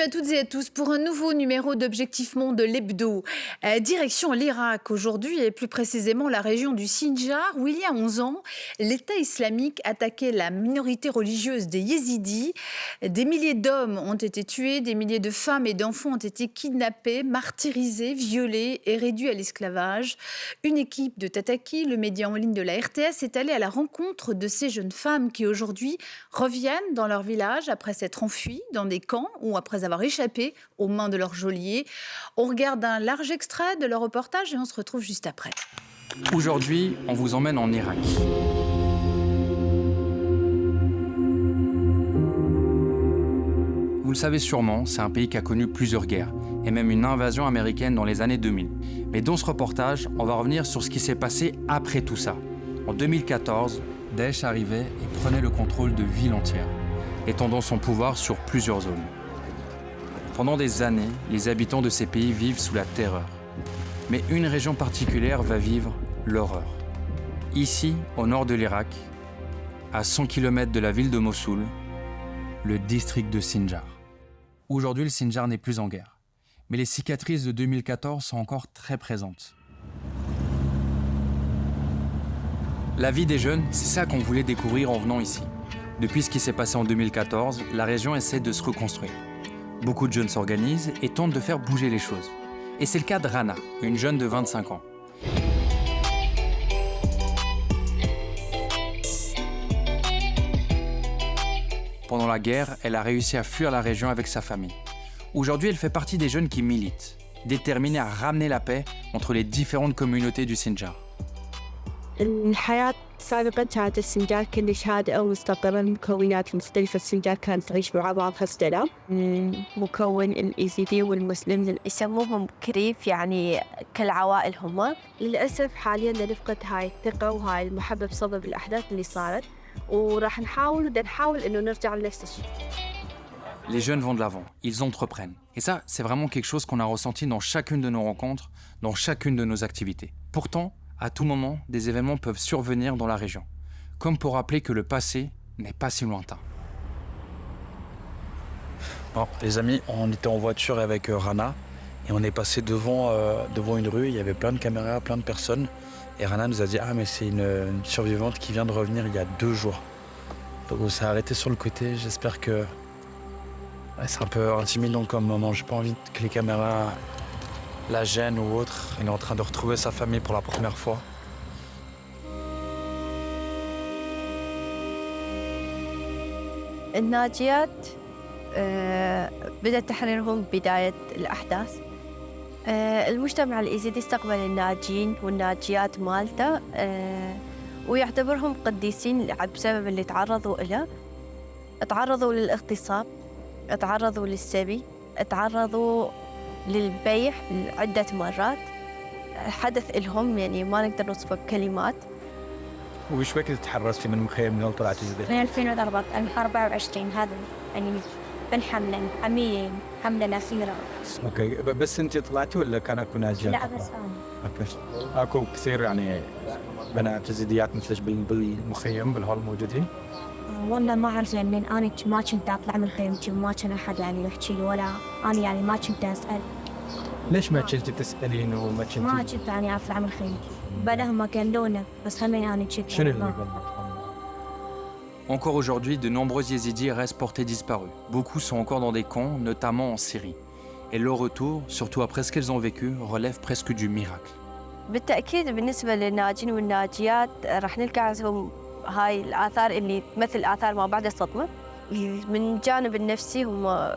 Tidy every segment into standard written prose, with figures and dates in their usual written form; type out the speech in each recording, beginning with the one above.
à toutes et à tous pour un nouveau numéro d'Objectif Monde l'Hebdo. Direction l'Irak aujourd'hui et plus précisément la région du Sinjar où il y a 11 ans, l'État islamique attaquait la minorité religieuse des Yézidis. Des milliers d'hommes ont été tués, des milliers de femmes et d'enfants ont été kidnappés, martyrisés, violés et réduits à l'esclavage. Une équipe de Tataki, le média en ligne de la RTS, est allée à la rencontre de ces jeunes femmes qui aujourd'hui reviennent dans leur village après s'être enfuies dans des camps ou après avoir échappé aux mains de leurs geôliers. On regarde un large extrait de leur reportage et on se retrouve juste après. Aujourd'hui, on vous emmène en Irak. Vous le savez sûrement, c'est un pays qui a connu plusieurs guerres, et même une invasion américaine dans les années 2000. Mais dans ce reportage, on va revenir sur ce qui s'est passé après tout ça. En 2014, Daesh arrivait et prenait le contrôle de villes entières, étendant son pouvoir sur plusieurs zones. Pendant des années, les habitants de ces pays vivent sous la terreur. Mais une région particulière va vivre l'horreur. Ici, au nord de l'Irak, à 100 km de la ville de Mossoul, le district de Sinjar. Aujourd'hui, le Sinjar n'est plus en guerre. Mais les cicatrices de 2014 sont encore très présentes. La vie des jeunes, c'est ça qu'on voulait découvrir en venant ici. Depuis ce qui s'est passé en 2014, la région essaie de se reconstruire. Beaucoup de jeunes s'organisent et tentent de faire bouger les choses. Et c'est le cas de Rana, une jeune de 25 ans. Pendant la guerre, elle a réussi à fuir la région avec sa famille. Aujourd'hui, elle fait partie des jeunes qui militent, déterminés à ramener la paix entre les différentes communautés du Sinjar. الحياة سابقا كانت السنجار كلش هادئة ومستقرة. المكونات المختلفة السنجار كانت تعيش مع بعضها سلام. مكون الإيزيدي والمسلم يسموهم كريف يعني كالعوائل هم. للأسف حاليا نفقد هاي الثقة وهاي المحبة بسبب الأحداث اللي صارت وراح نحاول إنه نرجع لنفس الشيء. Les jeunes vont de l'avant, ils entreprennent. Et ça, c'est vraiment quelque chose qu'on a ressenti dans chacune de nos rencontres, dans chacune de nos activités. Pourtant, à tout moment, des événements peuvent survenir dans la région, comme pour rappeler que le passé n'est pas si lointain. Bon, les amis, on était en voiture avec Rana et on est passé devant une rue, il y avait plein de caméras, plein de personnes. Et Rana nous a dit « Ah mais c'est une survivante qui vient de revenir il y a 2 jours ». Donc on s'est arrêté sur le côté, j'espère que... Ouais, c'est un peu intimidant comme moment, j'ai pas envie que les caméras la gênent ou autre. Il est en train de retrouver sa famille pour la première fois. الناجيات بدأ تحريرهم بداية الأحداث. المجتمع الإيزيدي استقبل الناجين والناجيات مالته ويعتبرهم قديسين بسبب اللي تعرضوا له. تعرضوا للاغتصاب، تعرضوا للسبي، تعرضوا للبيع عدة مرات. حدث إلهم يعني ما نقدر نوصفه بكلمات. وش وقت تحررتي من المخيم من أول طلعتي جديد؟ من 2024 هذا يعني بنحمل حمية حملة أخيرة. اوكي بس انت طلعتي ولا كان اكو ناجيات؟ لا بس أنا. اوكي اكو كثير يعني بنات يزيديات مثلك بالمخيم بالهول موجودين؟ والله ما أعرف لأن أنا ما كنت أطلع من خيمتي وما كان أحد يعني يحكي لي ولا أنا يعني ما كنت أسأل. ليش ما كنتي تسألين وما كنتي؟ ما كنت يعني أطلع من خيمتي. بلهم قالونا بس خليني أنا كنت. شنو اللي قال؟ Encore aujourd'hui, de nombreux Yézidis restent portés disparus. Beaucoup sont encore dans des camps, notamment en Syrie. Et leur retour, surtout après ce qu'elles ont vécu, relève presque du miracle. بالتأكيد بالنسبة للناجين والناجيات راح نلقى عندهم هاي الآثار اللي تمثل آثار ما بعد الصدمة. من الجانب النفسي هم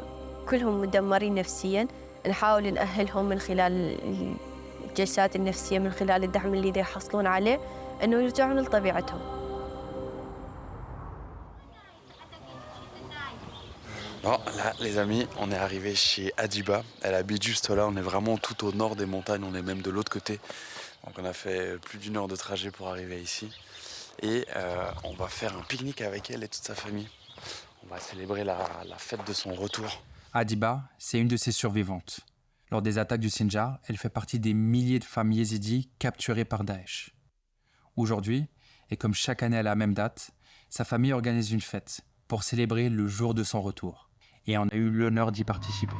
كلهم مدمرين نفسياً. نحاول نأهلهم من خلال الجلسات النفسية، من خلال الدعم اللي يحصلون عليه، إنه يرجعون لطبيعتهم. Bon, là, les amis, on est arrivé chez Adiba. Elle habite juste là, on est vraiment tout au nord des montagnes, on est même de l'autre côté. Donc on a fait plus d'1 heure de trajet pour arriver ici. Et on va faire un pique-nique avec elle et toute sa famille. On va célébrer la fête de son retour. Adiba, c'est une de ces survivantes. Lors des attaques du Sinjar, elle fait partie des milliers de femmes yézidis capturées par Daesh. Aujourd'hui, et comme chaque année à la même date, sa famille organise une fête pour célébrer le jour de son retour. et on a eu l'honneur d'y participer.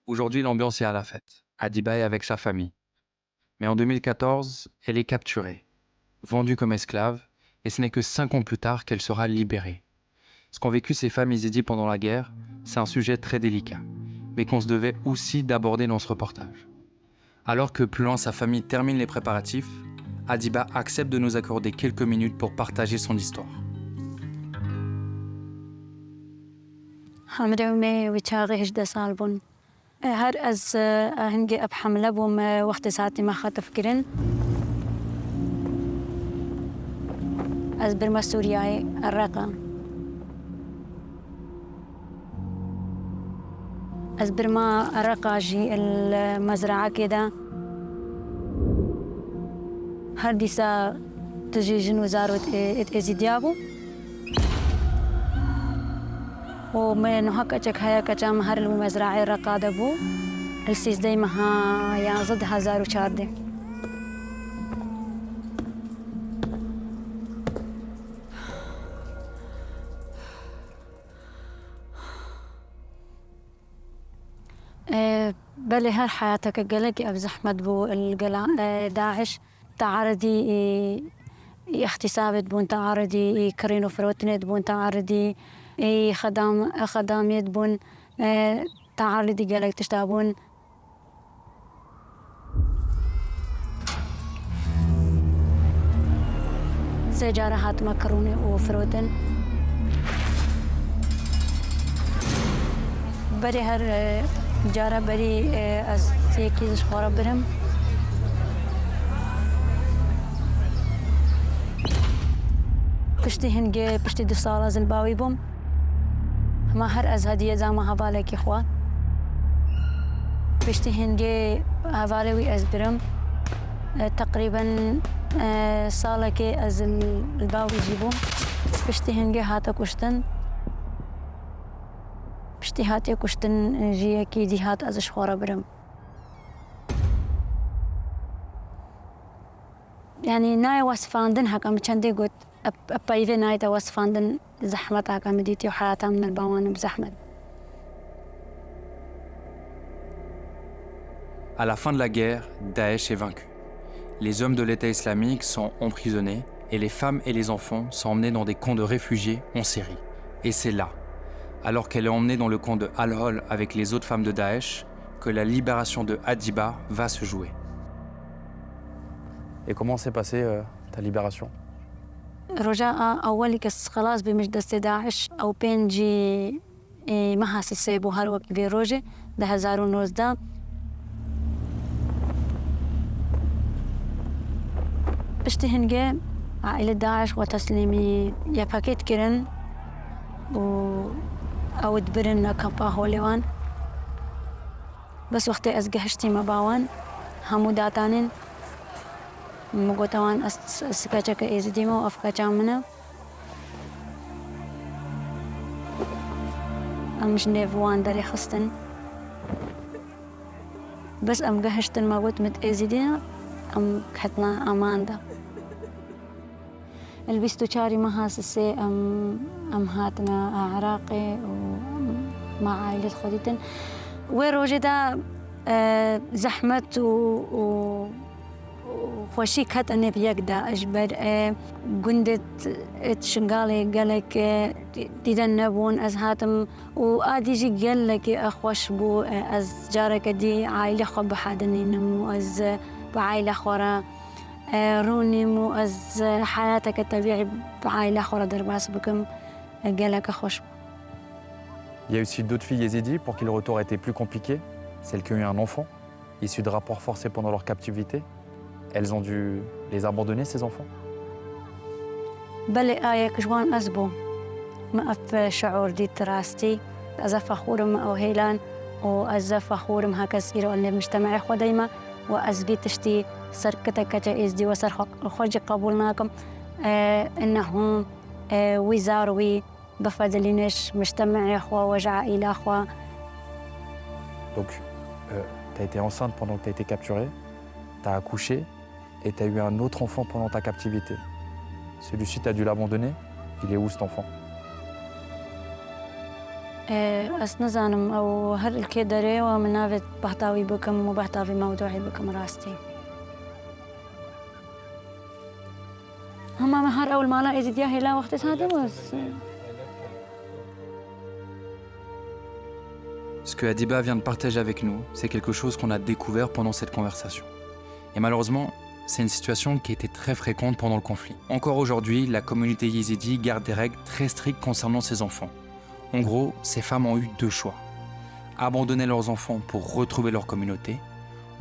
Aujourd'hui, l'ambiance est à la fête. Adiba est avec sa famille. Mais en 2014, elle est capturée, vendue comme esclave, et ce n'est que 5 ans plus tard qu'elle sera libérée. Ce qu'ont vécu ces femmes yézidis pendant la guerre, c'est un sujet très délicat, mais qu'on se devait aussi d'aborder dans ce reportage. Alors que plus loin sa famille termine les préparatifs, Adiba accepte de nous accorder quelques minutes pour partager son histoire. حمرمي ويتشاغي هجدة صالبون هر از هنجي أبحم لبوم وقت ساعتي ما خاطف كرن از برما سورياي الرقة از برما الرقة جي المزرعة كده هر ديسا تجي جن وزارة ازيديابو ومن هكا جك هيا كجام هر المزرعة الرقادة بو السيس دايما ها يا ضد 1014 بلي هر حياتك قلقي أب زحمت بو القلع داعش تعرضي اختسابت بون تعرضي كرينو فروتنت بون تعرضي خدام يدبون تعرضي قلق تشتابون سيجارة هات مكرونة وفروتن بري هر جارة بري سيكي شخورة برهم پشتی هنگی پشتی 2 سال زلباوی بوم ما هر از هدیه زمان حواله کی خوا پشتی هنگی حواله وی از برم تقریبا ساله کی از الباوی جیبوم پشتی هنگی هاتا کشتن پشتی هاتی کشتن جیه کی دی هات از شخورا برم يعني ناي وصفاندن هكا چندي قلت أبايفي ناي تا وصفاندن زحمة هكا مديتي وحياتها من البوانب بزحمة. À la fin de la guerre, Daesh est vaincu. Les hommes de l'État islamique sont emprisonnés et les femmes et les enfants sont emmenés dans des camps de réfugiés en Syrie. Et c'est là, alors qu'elle est emmenée dans le camp de Al-Hol avec les autres femmes de Daesh, que la libération de Adiba va se jouer. Et comment s'est passée ta libération? رجاء أولي كس خلاص بمجدس داعش أو بينجي ما هاسسيبو هالوقت في روجي ده 2019 اشتهنجي عائلة داعش وتسليمي يا باكيت كرن أو دبرن كمبا هوليوان بس وقتي أزجهشتي مباوان همو داتانين مقوتوان أسكاچك إزديمو أفكاچا منا أمش نيفوان داري خستن بس أم جهشتن موت مت إزدينا أم كحتنا أماندا البستو شاري مهاسسي أم هاتنا عراقي ومع عائلة خديتن وروجدا زحمت وخوشي كات أني بيقدا أجبر قندت شنقالي قالك تدنبون أز هاتم وآدي جي قالك أخوش بو أز جارك دي عائلة خب حادني نمو أز بعائلة خورا روني مو أز حياتك الطبيعي بعائلة خورا درباس بكم قالك أخوش بو. Il y a aussi d'autres filles yézidis pour qui le retour a été plus compliqué, celles qui ont eu un enfant, issus de rapports forcés pendant leur captivité. Elles ont dû les abandonner, ces enfants. بلي آيك جوان أزبو ما أف شعور دي تراستي أزف أخورم أو هيلان وأزف أخورم هكذا إيرو اللي مجتمعي خو دايما وأزبي تشتي سركتك جائزدي وسر خرج قبولناكم إنهم وزاروي بفضلينش مجتمع أخوة وجع إلى أخوة. Donc, tu as été enceinte pendant que tu as été capturée, tu as accouché et tu as eu un autre enfant pendant ta captivité. Celui-ci, tu as dû l'abandonner. Il est où cet enfant? أسنزانم أو هر الكيدري ومنافت بحتاوي بكم وبحتاوي موضوعي بكم راستي. هما مهار أول ما لا إزيد ياهي لا وقت هذا بس. Ce que Hadiba vient de partager avec nous, c'est quelque chose qu'on a découvert pendant cette conversation. Et malheureusement, c'est une situation qui était très fréquente pendant le conflit. Encore aujourd'hui, la communauté yézidi garde des règles très strictes concernant ses enfants. En gros, ces femmes ont eu deux choix. Abandonner leurs enfants pour retrouver leur communauté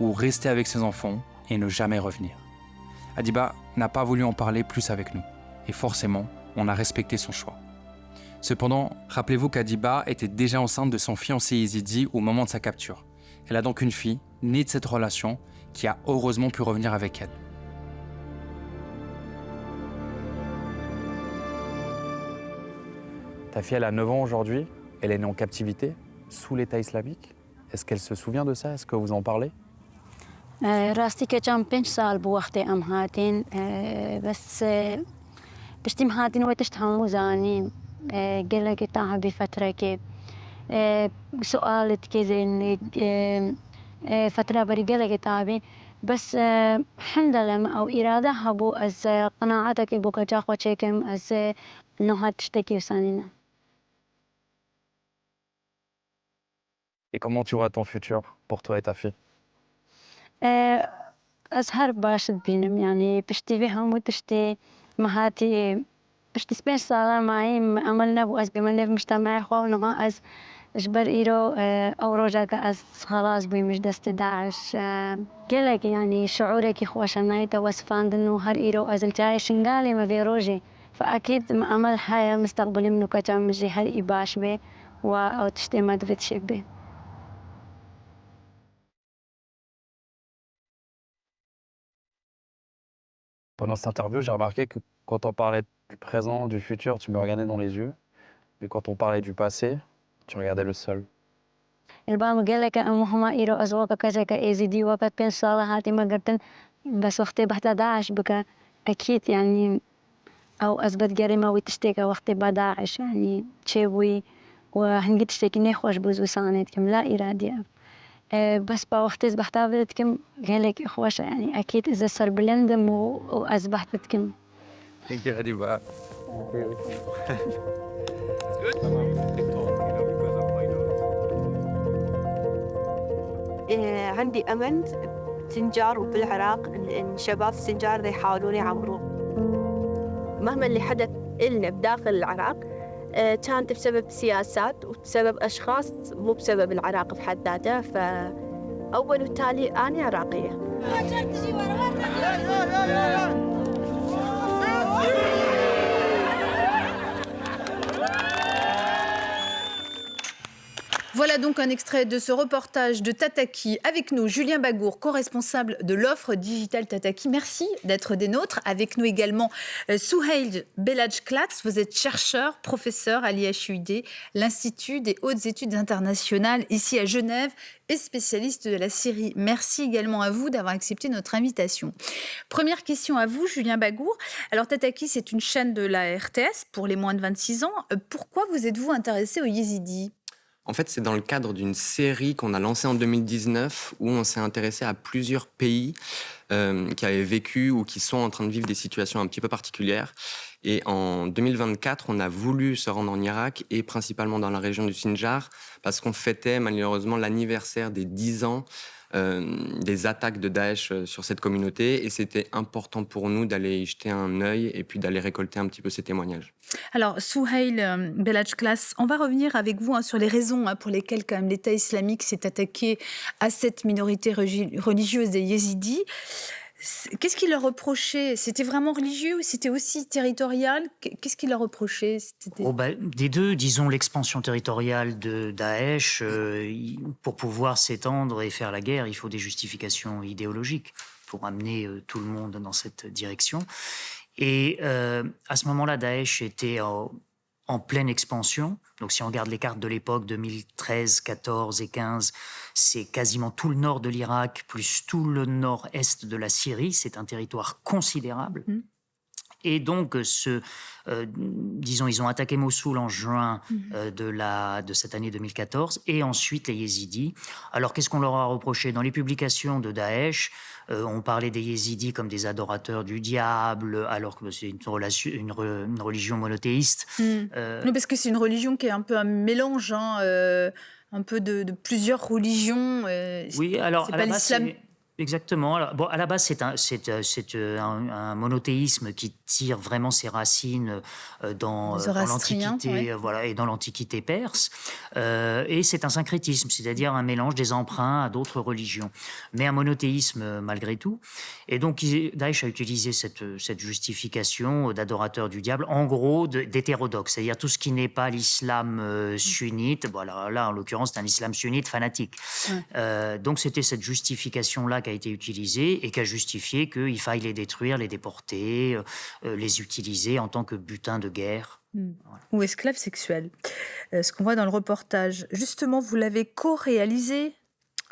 ou rester avec ses enfants et ne jamais revenir. Hadiba n'a pas voulu en parler plus avec nous. Et forcément, on a respecté son choix. Cependant, rappelez-vous qu'Hadiba était déjà enceinte de son fiancé yézidi au moment de sa capture. Elle a donc une fille, née de cette relation, qui a heureusement pu revenir avec elle. Ta fille, elle a 9 ans aujourd'hui. Elle est née en captivité, sous l'État islamique. Est-ce qu'elle se souvient de ça? Est-ce que vous en parlez? راستي كم 5 سال بوقتي أم هاتين بس بشتي مهاتين وتشتهم وزاني قال لك تعب بفترة كي سؤالت كذا فترة بري قال لك تعبين بس الحمد لله أو إرادة هبو از قناعتك بوك جاخ وشيكم از إنه هتشتكي وسانينا. Et comment tu vois ton futur pour toi et ta fille? أزهر باشد بينم يعني بشتي بهم وتشتي مهاتي بشتي سبيش صار معي عملنا بو أز بملنا في مجتمع خونا ما أز إجبر إيرو أو رجعك أز خلاص بي مش دست داعش قلك يعني شعورك خوش نايتا وصفان إنه هر إيرو أز الجاي شنقالي ما في روجي فأكيد عمل حياة مستقبلي منو كتعمل جي هر إباش بي أو تشتي ما دفتشك بي. Pendant cette interview, j'ai remarqué que quand on parlait du présent, du futur, tu me regardais dans les yeux. Mais quand on parlait du passé, tu regardais le sol. البعض قال لك أمهما إيرو أزواج كذا كأزيدي وقت بين صالحاتي ما قلتن بس وقتي بحتى داعش بك أكيد يعني أو أثبت جريمة وتشتكي وقتي بداعش يعني تشوي وهنجي تشتكي نخوش بوزو سانتكم لا إرادية بس بوقتي بحتى بدتكم قال لك خوش يعني أكيد إذا صار بلندم وأثبتتكم. Thank you, Hadiba. عندي أمل سنجار وبالعراق إن شباب سنجار ذي يحاولون يعمرون مهما اللي حدث إلنا بداخل العراق كانت بسبب سياسات وبسبب أشخاص مو بسبب العراق في حد ذاته فأول وتالي أنا عراقية. Voilà donc un extrait de ce reportage de Tataki. Avec nous, Julien Bagour, co-responsable de l'offre digitale Tataki. Merci d'être des nôtres. Avec nous également Souheil Belhadj-Klatz. Vous êtes chercheur, professeur à l'IHUD, l'Institut des hautes études internationales, ici à Genève, et spécialiste de la Syrie. Merci également à vous d'avoir accepté notre invitation. Première question à vous, Julien Bagour. Alors Tataki, c'est une chaîne de la RTS pour les moins de 26 ans. Pourquoi vous êtes-vous intéressé aux Yézidis ? En fait, c'est dans le cadre d'une série qu'on a lancée en 2019 où on s'est intéressé à plusieurs pays qui avaient vécu ou qui sont en train de vivre des situations un petit peu particulières. Et en 2024, on a voulu se rendre en Irak et principalement dans la région du Sinjar parce qu'on fêtait malheureusement l'anniversaire des 10 ans des attaques de Daesh sur cette communauté et c'était important pour nous d'aller y jeter un œil et puis d'aller récolter un petit peu ces témoignages. Alors, Souheil Belhadj-Klatz, on va revenir avec vous sur les raisons pour lesquelles quand même, l'État islamique s'est attaqué à cette minorité religieuse des Yézidis. Qu'est-ce qu'il leur reprochait? C'était vraiment religieux ou c'était aussi territorial? Qu'est-ce qu'il leur reprochait? Des deux, disons l'expansion territoriale de Daesh, pour pouvoir s'étendre et faire la guerre, il faut des justifications idéologiques pour amener tout le monde dans cette direction. Et à ce moment-là, Daesh était en pleine expansion. Donc si on regarde les cartes de l'époque, 2013, 14 et 15, c'est quasiment tout le nord de l'Irak, plus tout le nord-est de la Syrie. C'est un territoire considérable. Et donc, disons, ils ont attaqué Mossoul en juin de cette année 2014, et ensuite les Yézidis. Alors, qu'est-ce qu'on leur a reproché? Dans les publications de Daesh, on parlait des Yézidis comme des adorateurs du diable, alors que c'est une religion monothéiste. Oui, parce que c'est une religion qui est un peu un mélange, un peu de plusieurs religions. Oui, alors, c'est à pas la base, l'islam. exactement. Alors, bon, à la base, c'est un monothéisme qui tire vraiment ses racines dans l'Antiquité, voilà, et dans l'Antiquité perse. Et c'est un syncrétisme, c'est-à-dire un mélange des emprunts à d'autres religions, mais un monothéisme malgré tout. Et donc, Daesh a utilisé cette justification d'adorateur du diable, en gros d'hétérodoxe, c'est-à-dire tout ce qui n'est pas l'islam sunnite. Voilà, là, en l'occurrence, c'est un islam sunnite fanatique. Donc, c'était cette justification-là qui a été utilisée et qui a justifié qu'il faille les détruire, les déporter, les utiliser en tant que butin de guerre. Voilà. Ou esclaves sexuels. Ce qu'on voit dans le reportage. Justement, vous l'avez co-réalisé,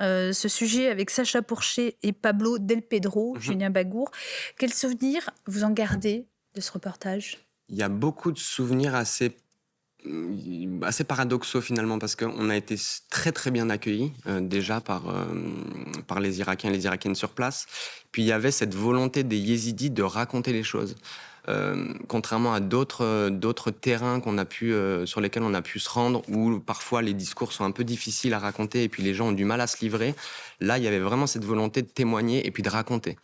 ce sujet, avec Sacha Pourchet et Pablo Del Pedro, Julien Bagour. Quels souvenirs vous en gardez de ce reportage? Il y a beaucoup de souvenirs assez paradoxaux finalement, parce qu'on a été très très bien accueillis déjà par les Irakiens et les Irakiennes sur place. Puis il y avait cette volonté des Yézidis de raconter les choses. Contrairement à d'autres terrains sur lesquels on a pu se rendre, où parfois les discours sont un peu difficiles à raconter et puis les gens ont du mal à se livrer, là il y avait vraiment cette volonté de témoigner et puis de raconter.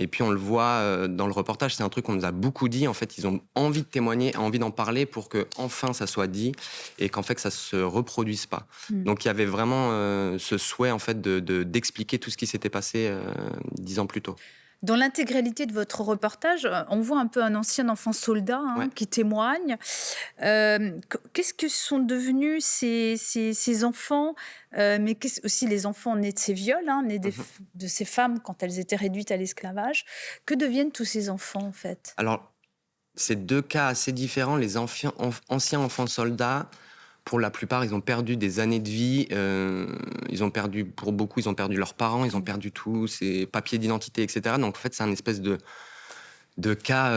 Et puis on le voit dans le reportage, c'est un truc qu'on nous a beaucoup dit. En fait, ils ont envie de témoigner, envie d'en parler pour que enfin ça soit dit et qu'en fait que ça se reproduise pas. Donc il y avait vraiment ce souhait en fait d'expliquer tout ce qui s'était passé 10 ans plus tôt. Dans l'intégralité de votre reportage, on voit un peu un ancien enfant soldat qui témoigne. Qu'est-ce que sont devenus ces enfants, mais aussi les enfants nés de ces viols, nés de ces femmes quand elles étaient réduites à l'esclavage? Que deviennent tous ces enfants, en fait? Alors, c'est deux cas assez différents. Les anciens enfants soldats, pour la plupart, ils ont perdu des années de vie. Pour beaucoup, ils ont perdu leurs parents, ils ont perdu tous ces papiers d'identité, etc. Donc, en fait, c'est un espèce de cas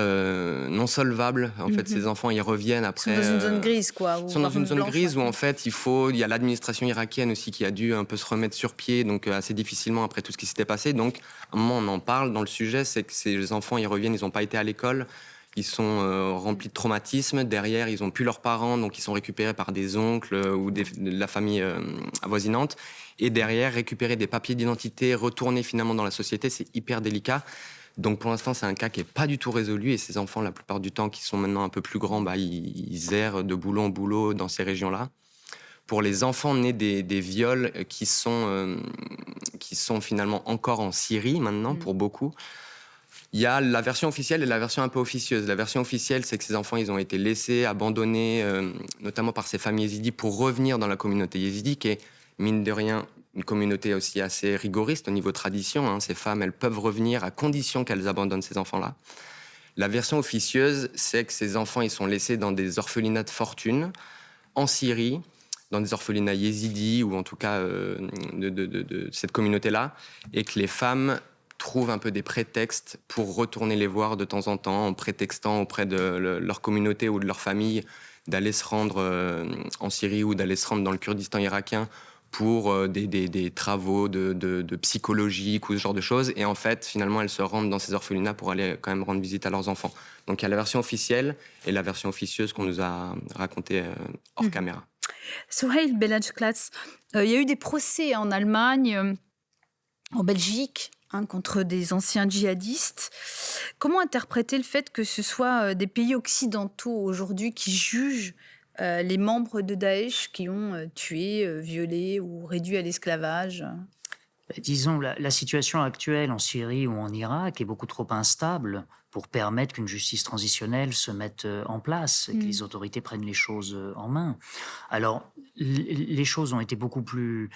non solvables. En fait, ces enfants, ils reviennent après. Ils sont dans une zone grise, quoi. Ils sont dans une zone grise où, en fait, il y a l'administration irakienne aussi qui a dû un peu se remettre sur pied, donc assez difficilement après tout ce qui s'était passé. Donc, à un moment, on en parle dans le sujet, c'est que ces enfants, ils reviennent, ils n'ont pas été à l'école. Ils sont remplis de traumatismes. Derrière, ils n'ont plus leurs parents, donc ils sont récupérés par des oncles ou de la famille avoisinante. Et derrière, récupérer des papiers d'identité, retourner finalement dans la société, c'est hyper délicat. Donc pour l'instant, c'est un cas qui n'est pas du tout résolu. Et ces enfants, la plupart du temps, qui sont maintenant un peu plus grands, ils errent de boulot en boulot dans ces régions-là. Pour les enfants nés des viols qui sont finalement encore en Syrie maintenant, pour beaucoup, il y a la version officielle et la version un peu officieuse. La version officielle, c'est que ces enfants, ils ont été laissés, abandonnés, notamment par ces familles yézidis, pour revenir dans la communauté yézidi, qui est, mine de rien, une communauté aussi assez rigoriste au niveau tradition. Ces femmes, elles peuvent revenir à condition qu'elles abandonnent ces enfants-là. La version officieuse, c'est que ces enfants, ils sont laissés dans des orphelinats de fortune, en Syrie, dans des orphelinats yézidis, ou en tout cas de cette communauté-là, et que les femmes trouvent un peu des prétextes pour retourner les voir de temps en temps, en prétextant auprès de leur communauté ou de leur famille d'aller se rendre en Syrie ou d'aller se rendre dans le Kurdistan irakien pour des travaux de psychologique ou ce genre de choses. Et en fait, finalement, elles se rendent dans ces orphelinats pour aller quand même rendre visite à leurs enfants. Donc il y a la version officielle et la version officieuse qu'on nous a racontée hors caméra. Souheil Belhadjklatz, il y a eu des procès en Allemagne, en Belgique, contre des anciens djihadistes. Comment interpréter le fait que ce soit des pays occidentaux aujourd'hui qui jugent les membres de Daesh qui ont tué, violé ou réduit à l'esclavage? Disons, la situation actuelle en Syrie ou en Irak est beaucoup trop instable pour permettre qu'une justice transitionnelle se mette en place et que les autorités prennent les choses en main. Alors, les choses ont été beaucoup plus...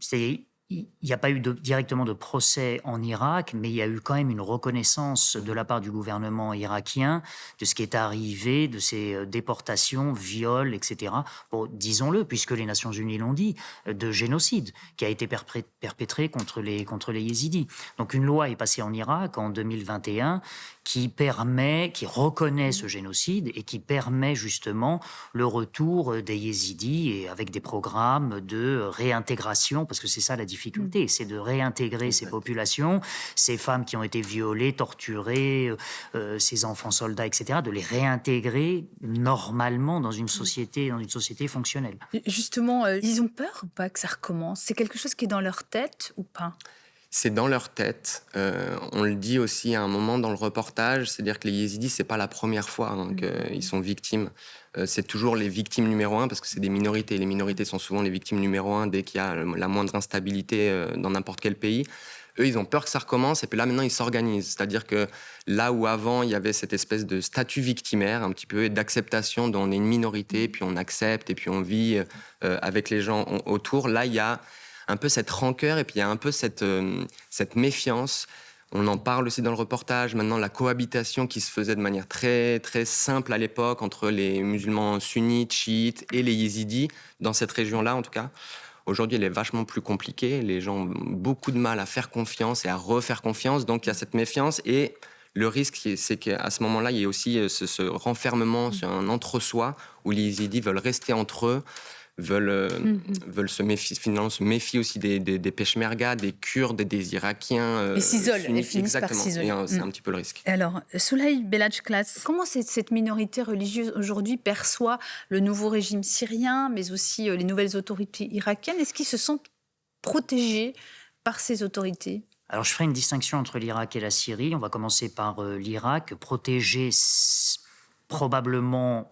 c'est-à-dire, il n'y a pas eu directement de procès en Irak, mais il y a eu quand même une reconnaissance de la part du gouvernement irakien de ce qui est arrivé, de ces déportations, viols, etc. Bon, disons-le, puisque les Nations Unies l'ont dit, de génocide qui a été perpétré contre les yézidis. Donc une loi est passée en Irak en 2021 qui reconnaît ce génocide et qui permet justement le retour des yézidis et avec des programmes de réintégration, parce que c'est ça la difficulté, c'est de réintégrer ces populations, ces femmes qui ont été violées, torturées, ces enfants soldats, etc., de les réintégrer normalement dans une société fonctionnelle. Justement, ils ont peur ou pas que ça recommence? C'est quelque chose qui est dans leur tête ou pas? C'est dans leur tête. On le dit aussi à un moment dans le reportage, c'est-à-dire que les yézidis, c'est pas la première fois qu'ils sont victimes. C'est toujours les victimes numéro 1 parce que c'est des minorités. Les minorités sont souvent les victimes numéro 1 dès qu'il y a la moindre instabilité dans n'importe quel pays. Eux, ils ont peur que ça recommence et puis là, maintenant, ils s'organisent. C'est-à-dire que là où avant, il y avait cette espèce de statut victimaire, un petit peu d'acceptation dont on est une minorité, puis on accepte et puis on vit avec les gens autour, là, il y a un peu cette rancœur et puis il y a un peu cette méfiance. On en parle aussi dans le reportage. Maintenant, la cohabitation qui se faisait de manière très, très simple à l'époque entre les musulmans sunnites, chiites et les yézidis, dans cette région-là en tout cas. Aujourd'hui, elle est vachement plus compliquée. Les gens ont beaucoup de mal à faire confiance et à refaire confiance. Donc, il y a cette méfiance et le risque, c'est qu'à ce moment-là, il y a aussi ce renfermement sur un entre-soi où les yézidis veulent rester entre eux, veulent se méfier, finalement, se méfient aussi des Peshmerga, des Kurdes, des Irakiens. Ils s'isolent, sunnites. ils finissent par Exactement. s'isoler. Et c'est un petit peu le risque. Alors, Soulaï Belhadj-Klas, comment cette minorité religieuse aujourd'hui perçoit le nouveau régime syrien, mais aussi les nouvelles autorités irakiennes? Est-ce qu'ils se sentent protégés par ces autorités? Alors, je ferai une distinction entre l'Irak et la Syrie. On va commencer par l'Irak, protégé probablement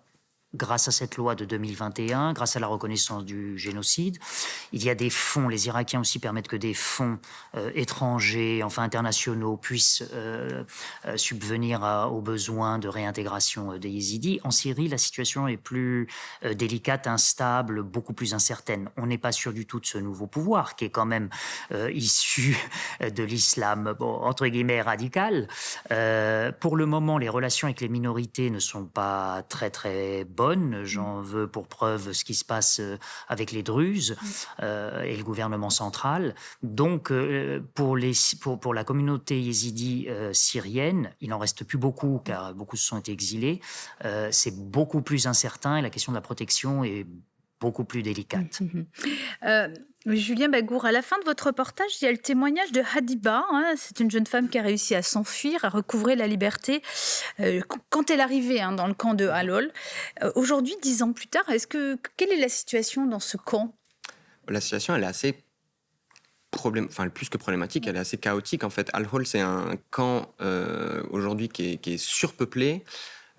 grâce à cette loi de 2021, grâce à la reconnaissance du génocide. Il y a des fonds, les Irakiens aussi permettent que des fonds étrangers, enfin internationaux, puissent subvenir aux besoins de réintégration des yézidis. En Syrie, la situation est plus délicate, instable, beaucoup plus incertaine. On n'est pas sûr du tout de ce nouveau pouvoir, qui est quand même issu de l'islam, bon, entre guillemets, radical. Pour le moment, les relations avec les minorités ne sont pas très, très bonne. J'en veux pour preuve ce qui se passe avec les Druzes et le gouvernement central. Donc, pour la communauté yézidi syrienne, il n'en reste plus beaucoup, car beaucoup se sont été exilés. C'est beaucoup plus incertain et la question de la protection est beaucoup plus délicate. Julien Bagour, à la fin de votre reportage, il y a le témoignage de Hadiba. C'est une jeune femme qui a réussi à s'enfuir, à recouvrer la liberté quand elle arrivait dans le camp de Halol. Aujourd'hui, 10 ans plus tard, quelle est la situation dans ce camp? La situation, elle est assez plus que problématique, elle est assez chaotique. En fait, Al-Hol, c'est un camp aujourd'hui qui est surpeuplé.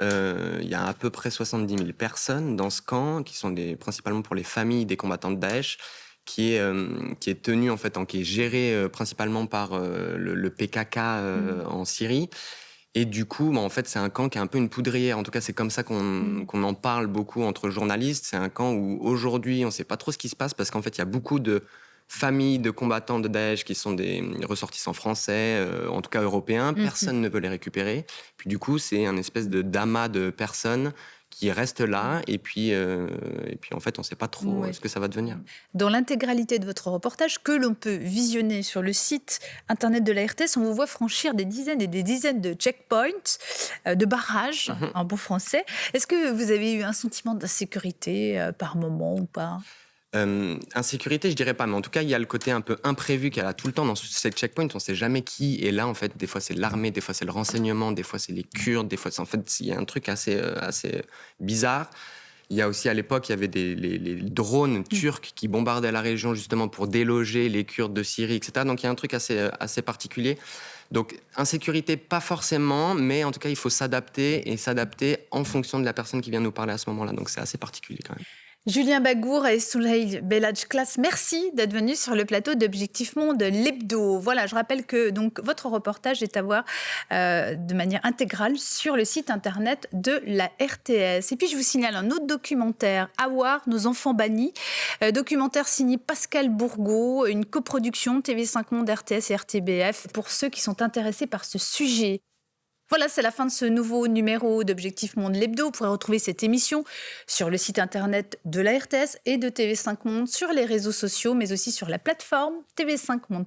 Il y a à peu près 70 000 personnes dans ce camp, qui sont principalement pour les familles des combattants de Daesh, qui est tenu, en fait, qui est géré principalement par le PKK en Syrie. Et du coup, en fait, c'est un camp qui est un peu une poudrière. En tout cas, c'est comme ça qu'on en parle beaucoup entre journalistes. C'est un camp où, aujourd'hui, on ne sait pas trop ce qui se passe, parce qu'en fait, il y a beaucoup de familles de combattants de Daesh qui sont des ressortissants français, en tout cas européens. Personne ne veut les récupérer. Puis du coup, c'est un espèce d'amas de personnes qui restent là, et puis en fait, on ne sait pas trop ce que ça va devenir. Dans l'intégralité de votre reportage, que l'on peut visionner sur le site internet de la RTS, on vous voit franchir des dizaines et des dizaines de checkpoints, de barrages, en bon français. Est-ce que vous avez eu un sentiment d'insécurité par moment ou pas? Insécurité, je dirais pas, mais en tout cas, il y a le côté un peu imprévu qu'il y a tout le temps dans ces checkpoints. On sait jamais qui est là, en fait. Des fois, c'est l'armée, des fois, c'est le renseignement, des fois, c'est les Kurdes, des fois, en fait, il y a un truc assez bizarre. Il y a aussi, à l'époque, il y avait les drones turcs qui bombardaient la région, justement, pour déloger les Kurdes de Syrie, etc. Donc, il y a un truc assez particulier. Donc, insécurité, pas forcément, mais en tout cas, il faut s'adapter en fonction de la personne qui vient nous parler à ce moment-là. Donc, c'est assez particulier, quand même. Julien Bagour et Souleil Belhadj-Class, merci d'être venus sur le plateau d'Objectif Monde l'hebdo. Voilà, je rappelle que donc, votre reportage est à voir de manière intégrale sur le site internet de la RTS. Et puis je vous signale un autre documentaire, Awar, nos enfants bannis, documentaire signé Pascal Bourgault, une coproduction TV5 Monde, RTS et RTBF pour ceux qui sont intéressés par ce sujet. Voilà, c'est la fin de ce nouveau numéro d'Objectif Monde l'hebdo. Vous pourrez retrouver cette émission sur le site internet de la RTS et de TV5 Monde, sur les réseaux sociaux, mais aussi sur la plateforme TV5 Monde+.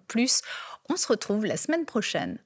On se retrouve la semaine prochaine.